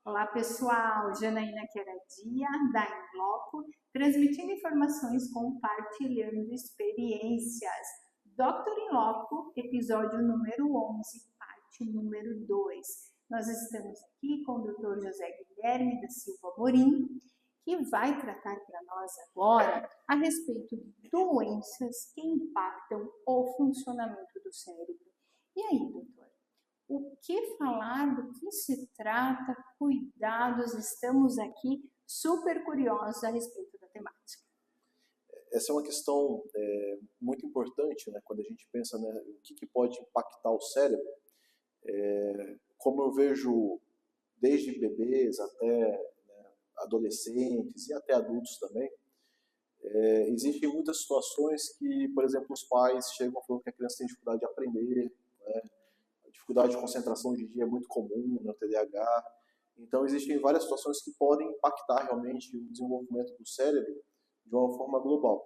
Olá pessoal, Janaína Queradia, da Inloco, transmitindo informações, compartilhando experiências. Dr. Inloco, episódio número 11, parte número 2. Nós estamos aqui com o Dr. José Guilherme da Silva Amorim, que vai tratar para nós agora a respeito de doenças que impactam o funcionamento do cérebro. E aí, doutor? O que falar, do que se trata, cuidados, estamos aqui super curiosos a respeito da temática. Essa é uma questão muito importante, né, quando a gente pensa, né, o que pode impactar o cérebro. Como eu vejo desde bebês até, né, adolescentes e até adultos também, existem muitas situações que, por exemplo, os pais chegam falando que a criança tem dificuldade de aprender, né, dificuldade de concentração hoje em dia é muito comum no TDAH. Então, existem várias situações que podem impactar realmente o desenvolvimento do cérebro de uma forma global.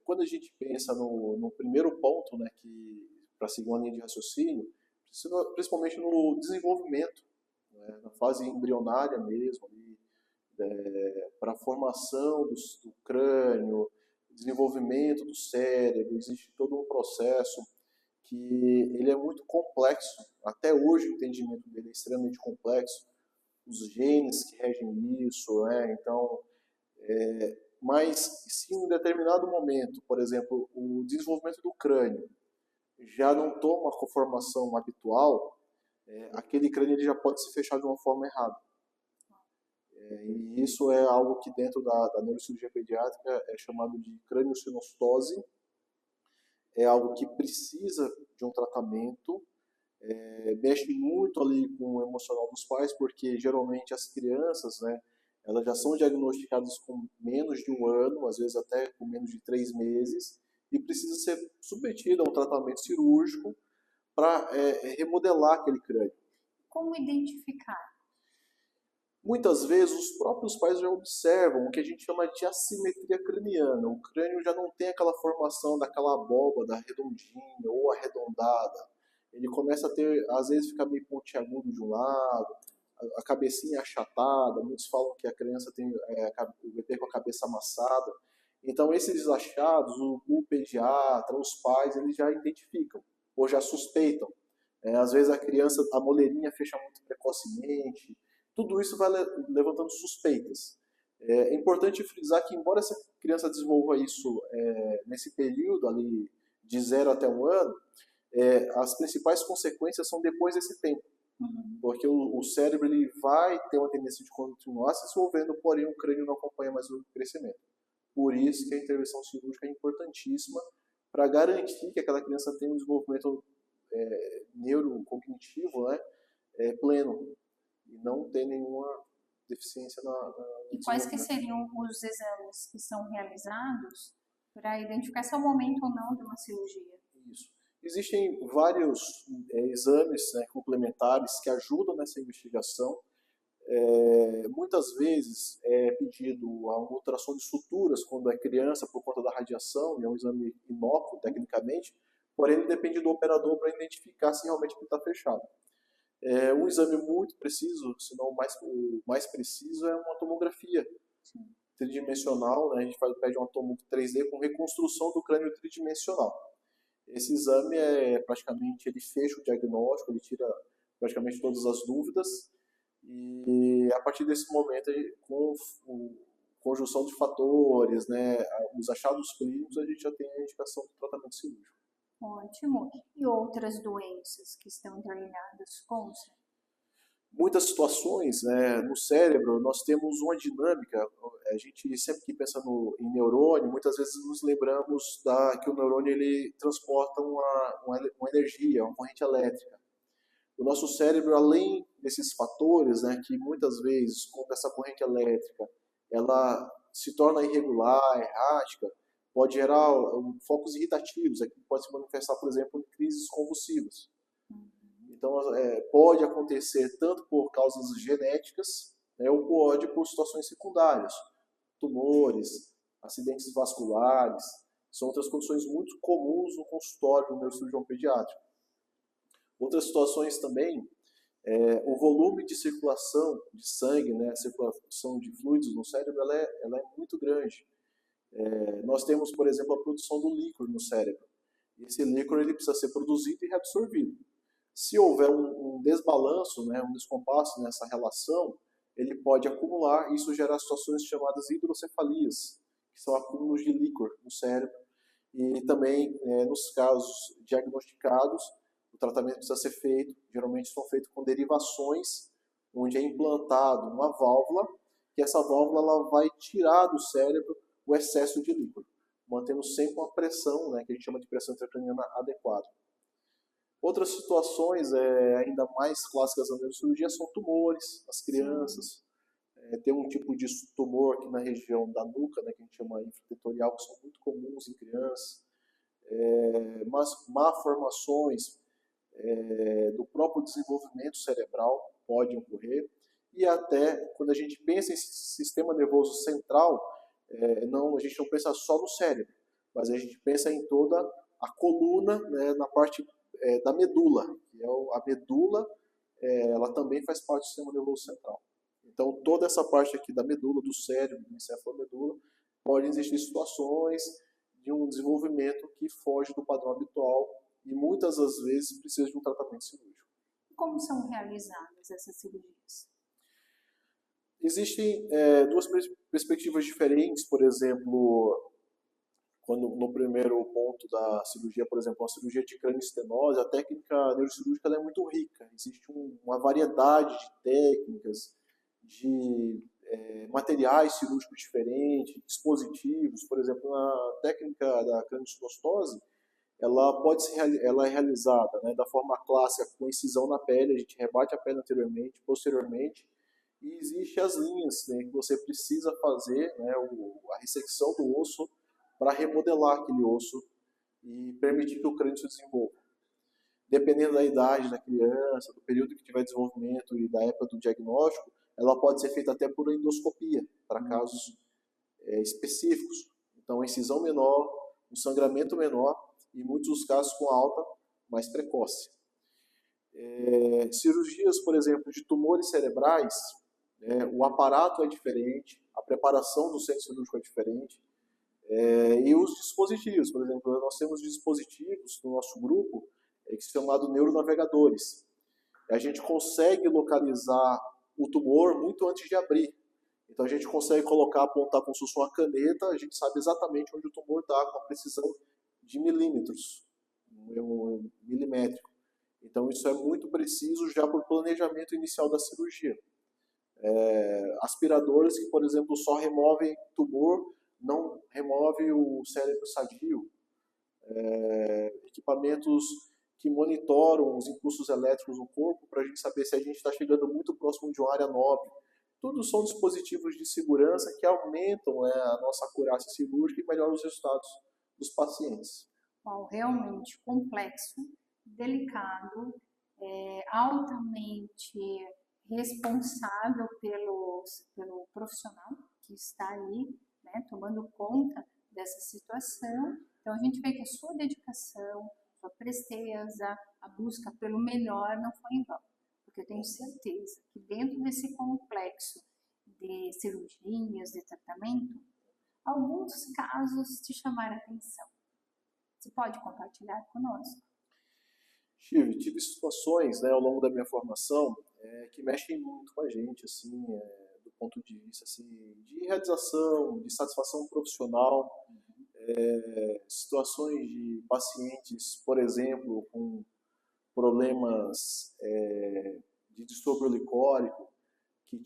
Quando a gente pensa no primeiro ponto, né, que para seguir uma linha de raciocínio, principalmente no desenvolvimento, né, na fase embrionária mesmo, para a formação do crânio, desenvolvimento do cérebro, existe todo um processo que ele é muito complexo. Até hoje o entendimento dele é extremamente complexo. Os genes que regem isso, né? Então, mas se em um determinado momento, por exemplo, o desenvolvimento do crânio já não toma a conformação habitual, aquele crânio ele já pode se fechar de uma forma errada. E isso é algo que dentro da neurocirurgia pediátrica é chamado de crâniosinostose. É algo que precisa de um tratamento, mexe muito ali com o emocional dos pais, porque geralmente as crianças, né, elas já são diagnosticadas com menos de 1 ano, às vezes até com menos de 3 meses, e precisa ser submetida a um tratamento cirúrgico para remodelar aquele crânio. Como identificar? Muitas vezes os próprios pais já observam o que a gente chama de assimetria craniana. O crânio já não tem aquela formação daquela abóbada redondinha ou arredondada. Ele começa a ter, às vezes fica meio pontiagudo de um lado, a cabecinha achatada. Muitos falam que a criança tem o bebê com a cabeça amassada. Então esses achados, o pediatra, os pais, eles já identificam ou já suspeitam. Às vezes a criança, a moleirinha fecha muito precocemente. Tudo isso vai levantando suspeitas. É importante frisar que, embora essa criança desenvolva isso nesse período ali de 0 até 1 ano, as principais consequências são depois desse tempo. Porque o cérebro ele vai ter uma tendência de continuar se desenvolvendo, porém o crânio não acompanha mais o crescimento. Por isso que a intervenção cirúrgica é importantíssima para garantir que aquela criança tenha um desenvolvimento neurocognitivo, né, pleno. E não ter nenhuma deficiência E quais que seriam os exames que são realizados para identificar se é o momento ou não de uma cirurgia? Isso. Existem vários exames, né, complementares que ajudam nessa investigação. Muitas vezes é pedido a ultrassom de suturas quando é criança por conta da radiação, é um exame inócuo tecnicamente, porém ele depende do operador para identificar se realmente ele está fechado. Um exame muito preciso, se não o mais preciso, é uma tomografia tridimensional, né? A gente pede uma tomografia 3D com reconstrução do crânio tridimensional. Esse exame praticamente ele fecha o diagnóstico, ele tira praticamente todas as dúvidas e a partir desse momento, com conjunção de fatores, né, os achados clínicos, a gente já tem a indicação do tratamento cirúrgico. Ótimo. E outras doenças que estão interligadas com o cérebro? Muitas situações, né, no cérebro, nós temos uma dinâmica. A gente sempre que pensa em neurônio, muitas vezes nos lembramos que o neurônio ele transporta uma energia, uma corrente elétrica. O nosso cérebro, além desses fatores, né, que muitas vezes, quando essa corrente elétrica ela se torna irregular, errática, pode gerar focos irritativos, que pode se manifestar, por exemplo, em crises convulsivas. Então, pode acontecer tanto por causas genéticas, né, ou pode por situações secundárias, tumores, acidentes vasculares, são outras condições muito comuns no consultório do neurocirurgião pediátrico. Outras situações também O volume de circulação de sangue, né, a circulação de fluidos no cérebro, ela é muito grande. Nós temos, por exemplo, a produção do líquor no cérebro. Esse líquor ele precisa ser produzido e reabsorvido. Se houver um desbalanço, né, um descompasso nessa relação, ele pode acumular, e isso gera situações chamadas hidrocefalias, que são acúmulos de líquor no cérebro. E também, nos casos diagnosticados, o tratamento precisa ser feito, geralmente são feitos com derivações, onde é implantado uma válvula, que essa válvula ela vai tirar do cérebro o excesso de líquido, mantendo sempre uma pressão, né, que a gente chama de pressão intracraniana adequada. Outras situações ainda mais clássicas da neurocirurgia são tumores nas crianças. Tem um tipo de tumor aqui na região da nuca, né, que a gente chama infratetorial, que são muito comuns em crianças. Mas malformações do próprio desenvolvimento cerebral podem ocorrer. E até quando a gente pensa em sistema nervoso central, a gente não pensa só no cérebro, mas a gente pensa em toda a coluna, né, na parte da medula. Que a medula ela também faz parte do sistema nervoso central. Então, toda essa parte aqui da medula, do cérebro, do encefalomedula, pode existir situações de um desenvolvimento que foge do padrão habitual e muitas das vezes precisa de um tratamento cirúrgico. Como são realizadas essas cirurgias? Existem duas perspectivas diferentes, por exemplo, quando no primeiro ponto da cirurgia, por exemplo, a cirurgia de cranioestenose, a técnica neurocirúrgica é muito rica. Existe uma variedade de técnicas, de materiais cirúrgicos diferentes, dispositivos. Por exemplo, na técnica da cranioestenostose, ela é realizada, né, da forma clássica, com incisão na pele, a gente rebate a pele anteriormente, posteriormente, e existem as linhas, né, que você precisa fazer, né, a ressecção do osso para remodelar aquele osso e permitir que o crânio se desenvolva. Dependendo da idade da criança, do período que tiver desenvolvimento e da época do diagnóstico, ela pode ser feita até por endoscopia, para casos específicos. Então, incisão menor, um sangramento menor e muitos dos casos com alta mais precoce. Cirurgias, por exemplo, de tumores cerebrais, o aparato é diferente, a preparação do centro cirúrgico é diferente, e os dispositivos, por exemplo, nós temos dispositivos no nosso grupo que são chamados neuronavegadores. A gente consegue localizar o tumor muito antes de abrir. Então a gente consegue apontar como se fosse uma caneta, a gente sabe exatamente onde o tumor está com a precisão de milímetros, milimétrico. Então isso é muito preciso já por planejamento inicial da cirurgia. Aspiradores que, por exemplo, só removem tumor, não remove o cérebro sadio. Equipamentos que monitoram os impulsos elétricos no corpo para a gente saber se a gente está chegando muito próximo de uma área nobre. Tudo são dispositivos de segurança que aumentam a nossa acurácia cirúrgica e melhoram os resultados dos pacientes. Bom, realmente complexo, delicado, altamente responsável pelo profissional que está aí, né, tomando conta dessa situação. Então a gente vê que a sua dedicação, sua presteza, a busca pelo melhor não foi em vão, porque eu tenho certeza que dentro desse complexo de cirurgias, de tratamento, alguns casos te chamaram a atenção. Você pode compartilhar conosco? Tive situações, né, ao longo da minha formação que mexem muito com a gente, assim, do ponto de vista assim, de realização, de satisfação profissional. Situações de pacientes, por exemplo, com problemas de distúrbio licórico, que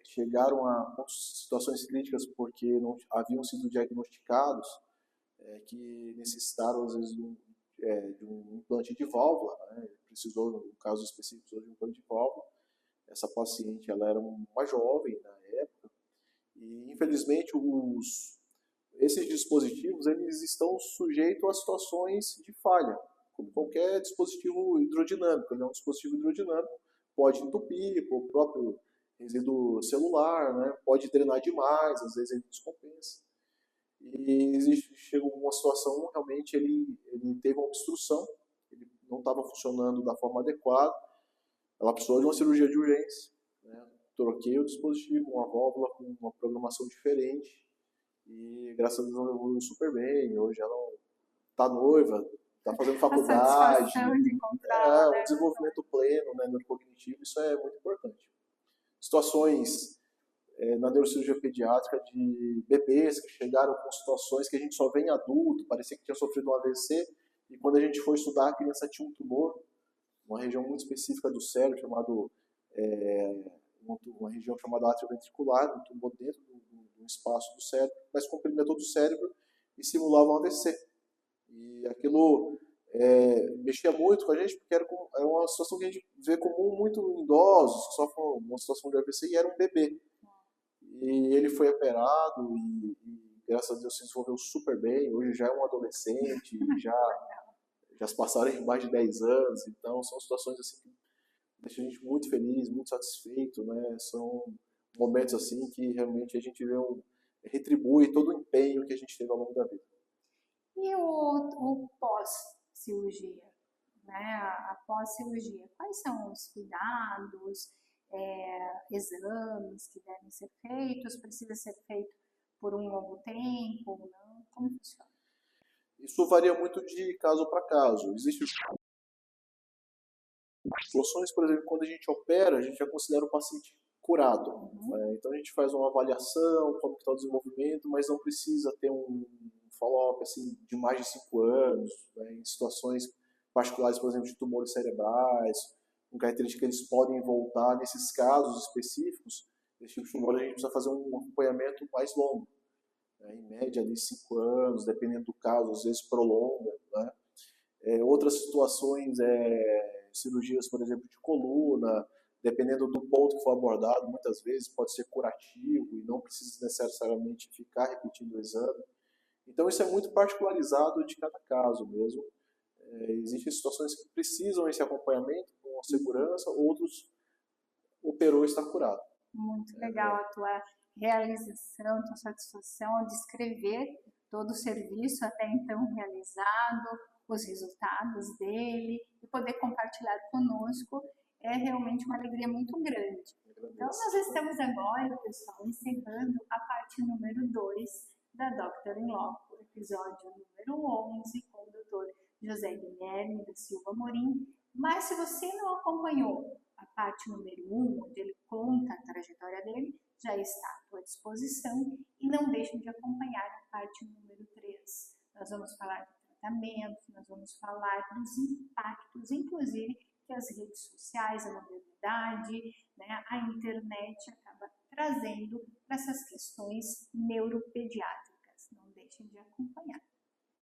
chegaram a situações críticas porque não haviam sido diagnosticados, que necessitaram, às vezes, de um implante de válvula, né? Precisou, no caso específico, de um implante de válvula. Essa paciente ela era uma jovem na época, e infelizmente esses dispositivos eles estão sujeitos a situações de falha, como qualquer dispositivo hidrodinâmico. Ele é um dispositivo hidrodinâmico, pode entupir por próprio resíduo celular, né? Pode drenar demais, às vezes ele descompensa. E chegou uma situação, realmente ele teve uma obstrução, ele não estava funcionando da forma adequada, ela precisou de uma cirurgia de urgência, né? Troquei o dispositivo, uma válvula com uma programação diferente, e graças a Deus ela evoluiu super bem. Hoje ela está noiva, está fazendo A faculdade, satisfação de encontrá-la, um né? desenvolvimento pleno, né, neurocognitivo, isso é muito importante. Situações na neurocirurgia pediátrica de bebês que chegaram com situações que a gente só vê em adulto, parecia que tinha sofrido um AVC, e quando a gente foi estudar, a criança tinha um tumor, uma região muito específica do cérebro, uma região chamada átrio ventricular, um tumor dentro do espaço do cérebro, mas comprimia todo o cérebro e simulava um AVC. E aquilo mexia muito com a gente, porque era uma situação que a gente vê comum muito em idosos, que sofrem uma situação de AVC, e era um bebê. E ele foi operado e graças a Deus se desenvolveu super bem. Hoje já é um adolescente, já se passaram mais de 10 anos, então são situações assim que deixam a gente muito feliz, muito satisfeito, né? São momentos assim que realmente a gente retribui todo o empenho que a gente teve ao longo da vida. E o pós-cirurgia, né? A pós-cirurgia, quais são os cuidados, exames que devem ser feitos? Precisa ser feito por um longo tempo ou não? Como funciona? Isso varia muito de caso para caso. Existem situações, por exemplo, quando a gente opera, a gente já considera o paciente curado. Então a gente faz uma avaliação, como está o desenvolvimento, mas não precisa ter um follow-up assim, de mais de 5 anos, né? Em situações particulares, por exemplo, de tumores cerebrais, com características que eles podem voltar. Nesses casos específicos, esse tipo de tumor a gente precisa fazer um acompanhamento mais longo, né? Em média de 5 anos, dependendo do caso, às vezes prolonga, né? Outras situações, cirurgias, por exemplo, de coluna, dependendo do ponto que for abordado, muitas vezes pode ser curativo e não precisa necessariamente ficar repetindo o exame. Então isso é muito particularizado de cada caso mesmo. Existem situações que precisam esse acompanhamento com segurança, outros operou e está curado. Muito legal a tua realização, tua satisfação de descrever todo o serviço até então realizado, os resultados dele e poder compartilhar conosco é realmente uma alegria muito grande. Então nós estamos agora, pessoal, encerrando a parte número 2 da Dr. Inloco, episódio número 11 com o Dr. José Guilherme da Silva Amorim. Mas se você não acompanhou a parte número 1, onde ele conta a trajetória dele, já está à sua disposição. E não deixem de acompanhar a parte número 3. Nós vamos falar de tratamento, nós vamos falar dos impactos, inclusive, que as redes sociais, a modernidade, né, a internet acaba trazendo para essas questões neuropediátricas.